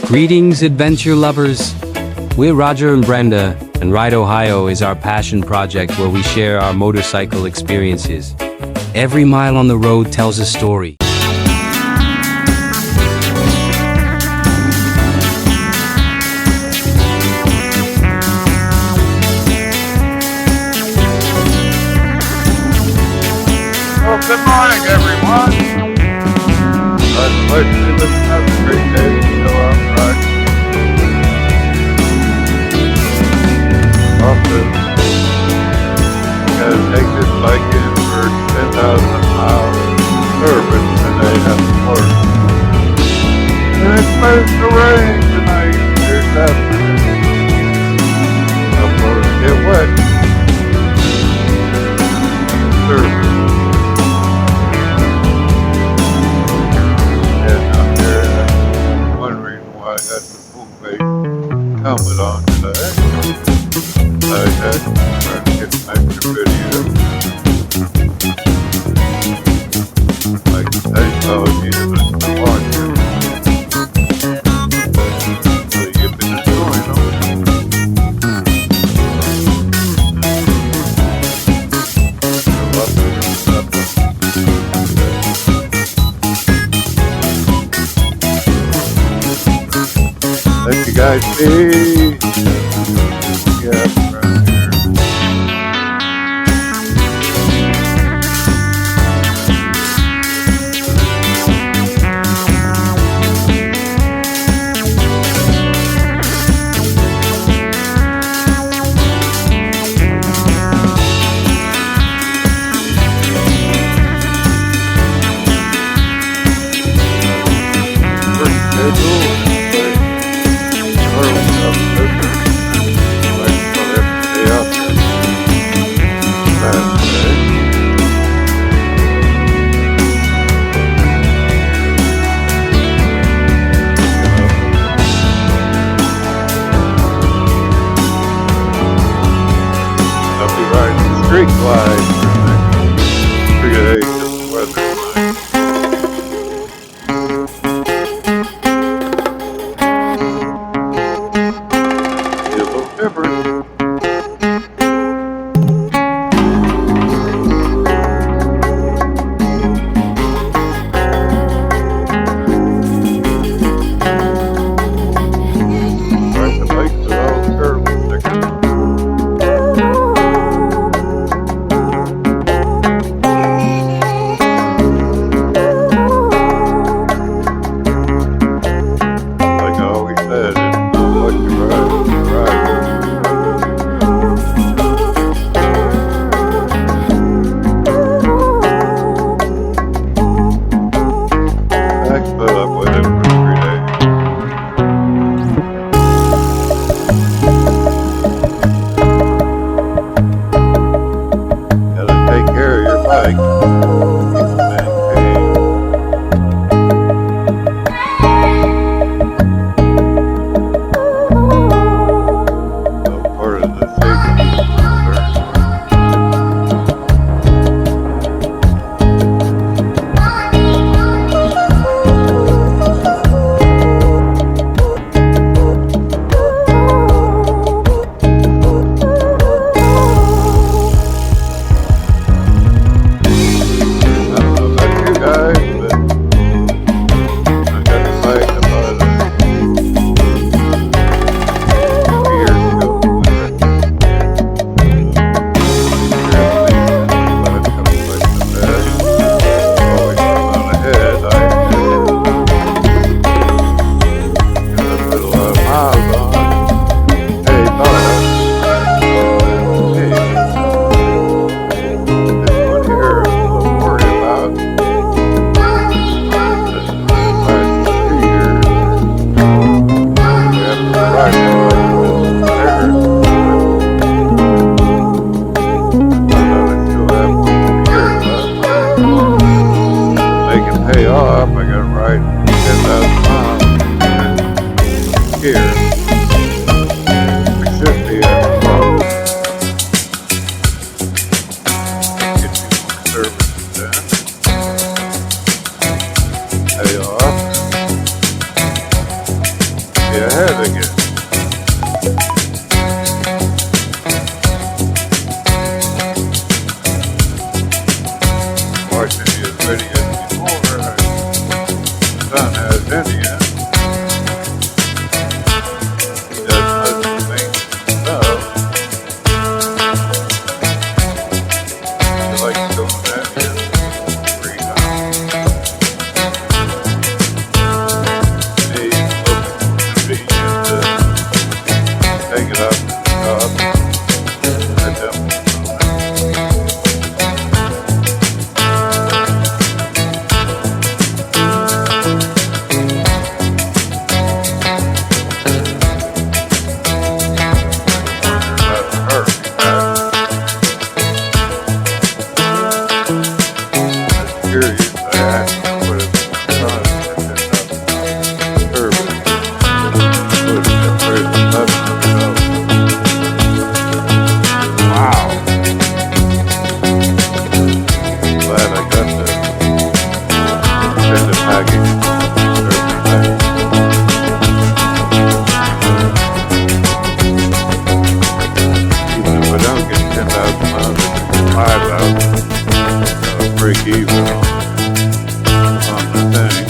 Greetings, adventure lovers. We're Roger and Brenda, and Ride Ohio is our passion project where we share our motorcycle experiences. Every mile on the road tells a story. Well, good morning, everyone. Congratulations, let's have a great day. Go out and ride. Also, gotta take this bike in for 10,000 miles service today at the work. And it's supposed to rain tonight. There's that. I'm going to get wet. Service. Helmet on today. I had to try to get some extra video. Like I told you, but I'm watching. So you've been enjoying them. Let you guys see. Yeah, around here. Street glide for the next 3 days of weather tonight. Be a little different. Ride the bikes with all the curves sticking. Pay off, I gotta ride 10,000 miles here. We should be at the problem. Get you some services done. Pay off. ahead again. Watching these videos before, my son has Indian. He does other things himself. He likes doing that in his free time. He's looking for convenient to take it up to the top. I definitely curious. I asked him what it was. Wow. Glad I got the extended package. Even if I don't get 10,000 miles, I can get 5,000. Break even on the thing.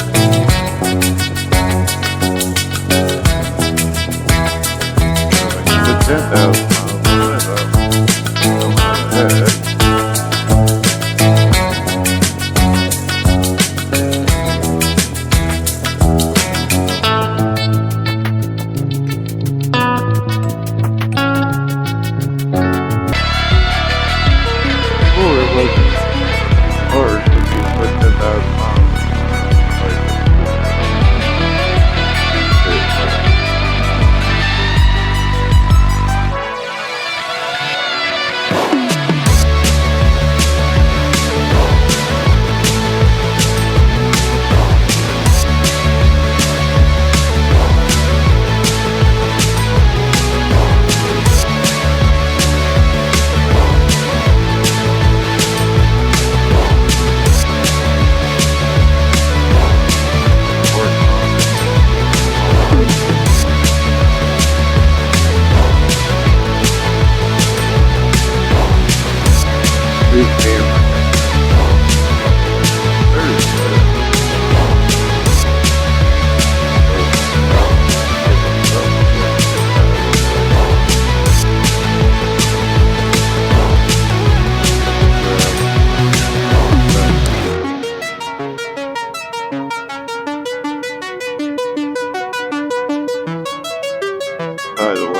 So I can put 10,000 miles on it. I'll go ahead. Before it wasn't hard to be put 10,000 miles. By the way,